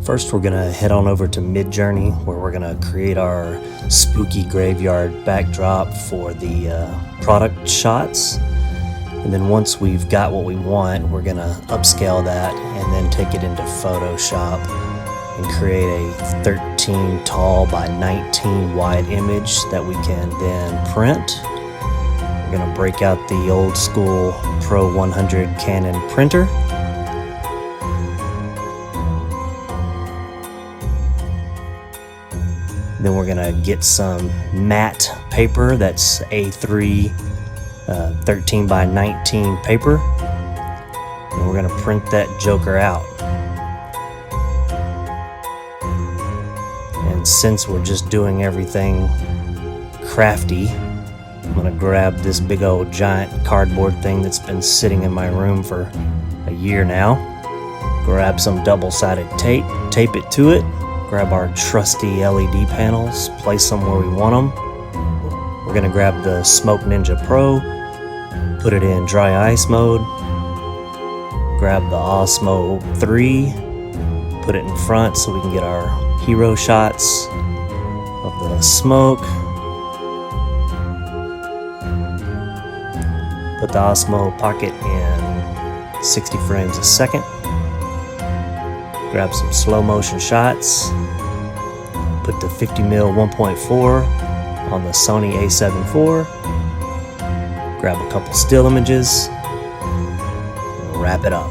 First, we're gonna head on over to MidJourney, where we're gonna create our spooky graveyard backdrop for the product shots. And then once we've got what we want, we're gonna upscale that and then take it into Photoshop and create a 13 tall by 19 wide image that we can then print. We're gonna break out the old school Pro-100 Canon printer. Then we're gonna get some matte paper that's A3 13 by 19 paper, and we're gonna print that joker out. And since we're just doing everything crafty, I'm gonna grab this big old giant cardboard thing that's been sitting in my room for a year now, grab some double-sided tape, tape it to it, grab our trusty LED panels, place them where we want them. We're gonna grab the Smoke Ninja Pro, put it in dry ice mode, grab the Osmo 3, put it in front so we can get our hero shots of the smoke. Put the Osmo Pocket in 60 frames a second. Grab some slow motion shots. Put the 50mm 1.4 on the Sony a7 IV. Grab a couple still images. And wrap it up.